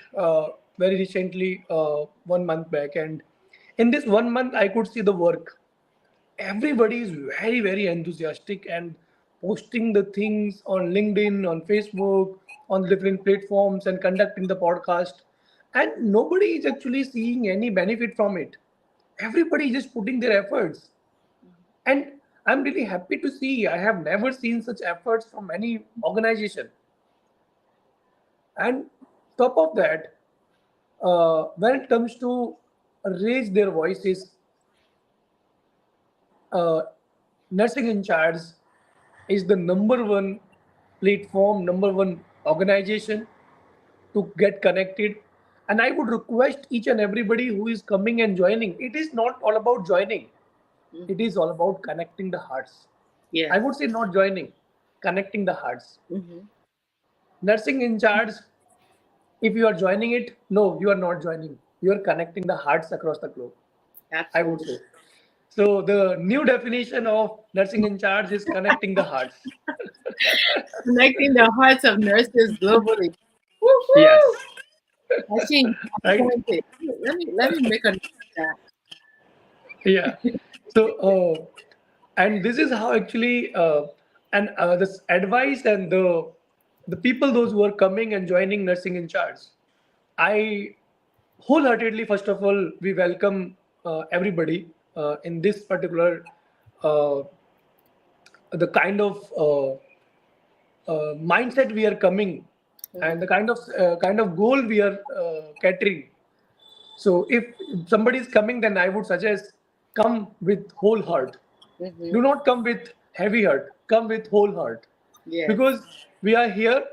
very recently, 1 month back, and in this 1 month I could see the work. Everybody is very enthusiastic and posting the things on LinkedIn, on Facebook, on different platforms, and conducting the podcast, and nobody is actually seeing any benefit from it. Everybody is just putting their efforts, and I'm really happy to see I have never seen such efforts from any organization. And top of that, when it comes to raise their voices, uh, nursing in charge is the number one platform, number one organization to get connected. And I would request each and everybody who is coming and joining, it is not all about joining, it Hmm. is all about connecting the hearts. I Yes. would say not joining, connecting the hearts. Hmm. Nursing in charge, if you are joining it, no, you are not joining. You are connecting the hearts across the globe, I would Absolutely. say. So the new definition of nursing in charge is connecting the hearts. Connecting the hearts of nurses globally. Woo-hoo! Yes, Actually, I'm right? going to let me make a note of that. Yeah. So, and this is how actually, and this advice and the people, those who are coming and joining nursing in charge, I wholeheartedly, first of all, we welcome everybody in this particular uh, the mindset we are coming, and the kind of goal we are catering. So if somebody is coming, then I would suggest come with whole heart. Hmm. Do not come with heavy heart. Come with whole heart. Yes. because we are here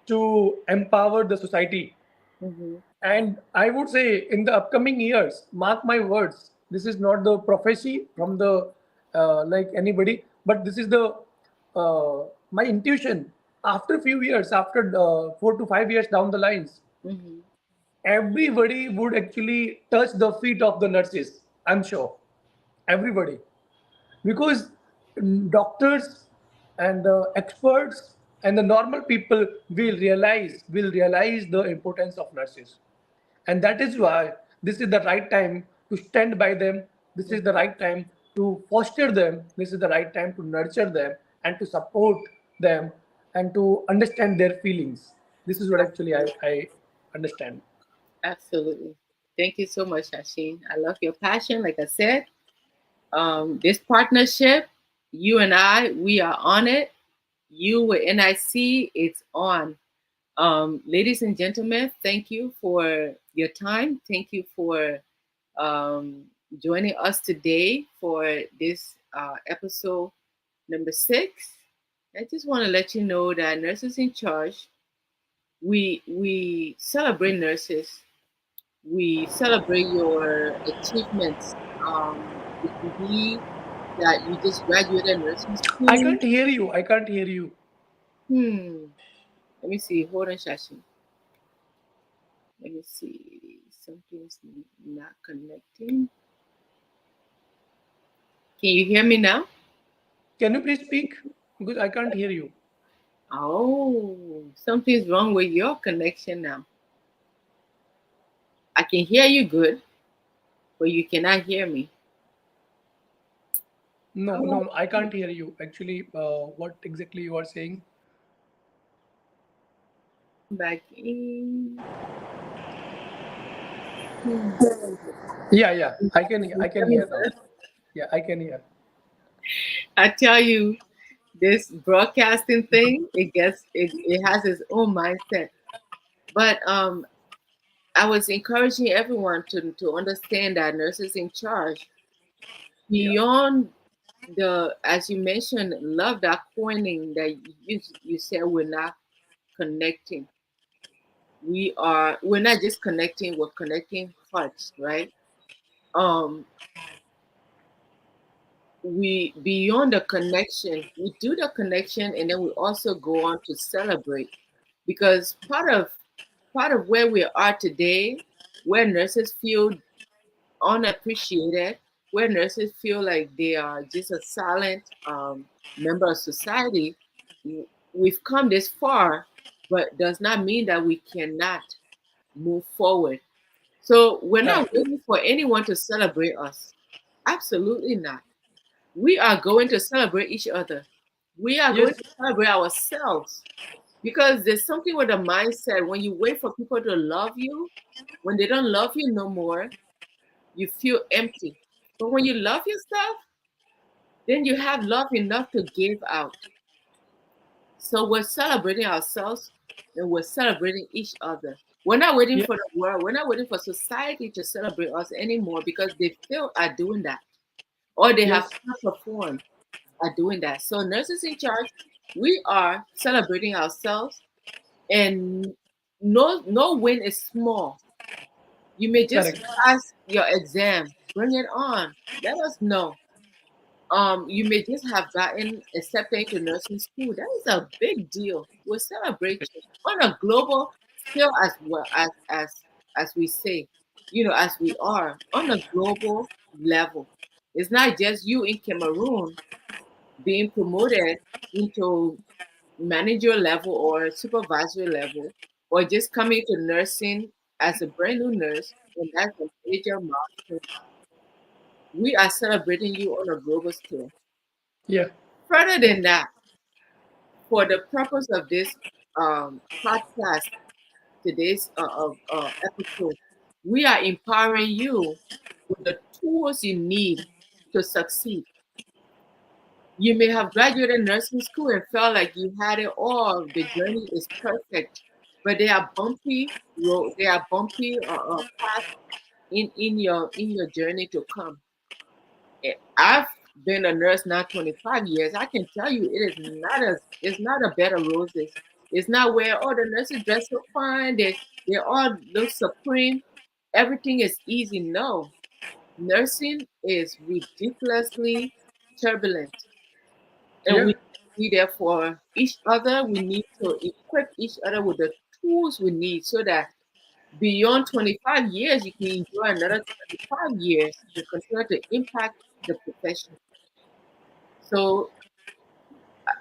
to empower the society. Mm-hmm. And I would say in the upcoming years, mark my words, this is not the prophecy from the like anybody, but this is the my intuition. After a few years, after 4 to 5 years down the lines, Mm-hmm. everybody would actually touch the feet of the nurses. I'm sure, everybody, because doctors and the experts and the normal people will realize the importance of nurses, and that is why this is the right time to stand by them. This is the right time to foster them. This is the right time to nurture them and to support them and to understand their feelings. This is what actually I understand. Absolutely. Thank you so much, Shashin. I love your passion. Like I said, this partnership, you and I, we are on it. You with NIC, it's on. Ladies and gentlemen, thank you for your time. Thank you for um, joining us today for this episode number 6. I just want to let you know that Nurses in Charge, we celebrate nurses. We celebrate your achievements. It can be that you just graduated nursing I school. can't hear you. I can't hear you. Hmm. Let me see. Hold on, Shashi. Let me see. Something's not connecting. Can you hear me now? Can you please speak? Because I can't hear you. Oh, something's wrong with your connection now. I can hear you good, but you cannot hear me. No, Oh, no, I can't hear you. Actually, what exactly you are saying? come back in. Hmm. Yeah, yeah. Can I can I you can hear me hear now. better? Yeah, I can hear. I tell you, this broadcasting thing, it has its own mindset. But I was encouraging everyone to understand that nurses in charge, Yeah, beyond the, as you mentioned, love that coining that you said we're not connecting. We're not just connecting, we're connecting hearts, right? Um we, beyond the connection, we do the connection and then we also go on to celebrate, because part of where we are today, where nurses feel unappreciated, where nurses feel like they are just a silent member of society. We've come this far, but does not mean that we cannot move forward. So we're not correct. waiting for anyone to celebrate us. Absolutely not. We are going to celebrate each other. We are going Yes, to celebrate ourselves, because there's something with the mindset when you wait for people to love you, when they don't love you no more, you feel empty. But when you love yourself, then you have love enough to give out. So we're celebrating ourselves and we're celebrating each other. We're not waiting yeah, for the world, we're not waiting for society to celebrate us anymore, because they feel are doing that, or they have yes, performed are doing that. So nurses in charge, we are celebrating ourselves, and no win is small. You may just correct. pass your exam. Bring it on. Let us know. You may just have gotten accepted into nursing school. That is a big deal. We'll celebrate you on a global scale, as well as we say, as we are on a global level. It's not just you in Cameroon being promoted into manager level or supervisory level, or just coming to nursing as a brand new nurse, and that's a major milestone. We are celebrating you on a global scale. Yeah, Further than correct. that, for the purpose of this podcast, today's episode, we are empowering you with the tools you need to succeed. You may have graduated nursing school and felt like you had it all. The journey is perfect, but there are bumpy road. There are bumpy paths in your journey to come. I've been a nurse now 25 years, I can tell you it's not a bed of roses. It's not where oh the nurses dress so fine, they all look supreme, everything is easy. No. Nursing is ridiculously turbulent. And we Yeah. need to be there for each other. We need to equip each other with the tools we need so that beyond 25 years, you can enjoy another 25 years and continue to impact the profession. So,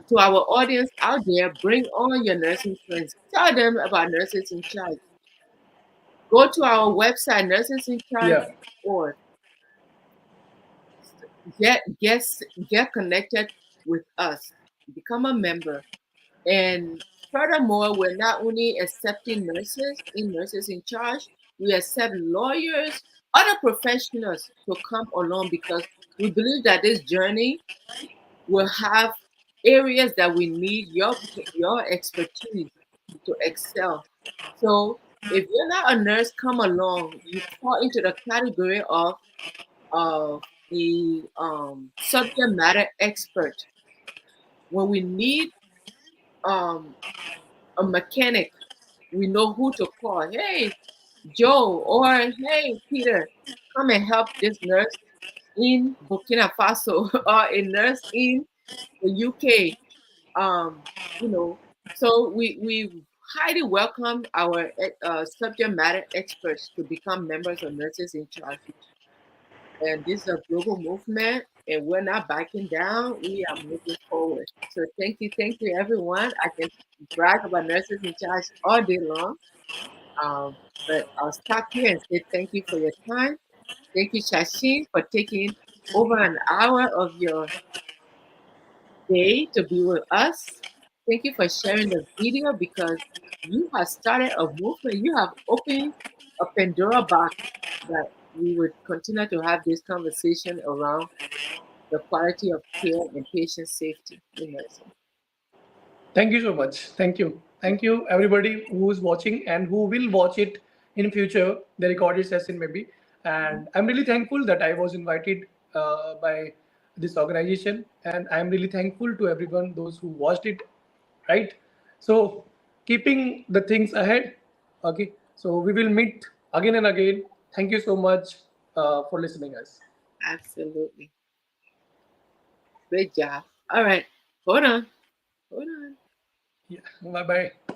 to our audience out there, bring on your nursing friends. Tell them about Nurses in Charge. Go to our website, Yeah. nursesinCharge.org. Get, get, get connected with us. Become a member. And furthermore, we're not only accepting nurses in Nurses in Charge, we accept lawyers, other professionals to come along because we believe that this journey will have areas that we need your expertise to excel. So if you're not a nurse, come along. You fall into the category of the subject matter expert. When we need um, a mechanic, we know who to call. Hey, Joe, or hey, Peter, come and help this nurse in Burkina Faso or a nurse in the UK. Um, you know, so we highly welcome our subject matter experts to become members of Nurses in Charge. And this is a global movement, and we're not backing down. We are moving forward. So thank you, everyone. I can brag about Nurses in Charge all day long. But I'll stop here and say thank you for your time. Thank you, Shashin, for taking over an hour of your day to be with us. Thank you for sharing the video because you have started a movement. You have opened a Pandora box that we would continue to have this conversation around the quality of care and patient safety in nursing. Thank you so much. Thank you. Thank you everybody who is watching and who will watch it in future, the recorded session maybe. And I'm really thankful that I was invited by this organization, and I'm really thankful to everyone those who watched it. Right. So keeping the things ahead. Okay. So we will meet again and again. Thank you so much for listening, guys. Absolutely. Great job. All right. Hold on. Hold on. Yeah. Bye bye.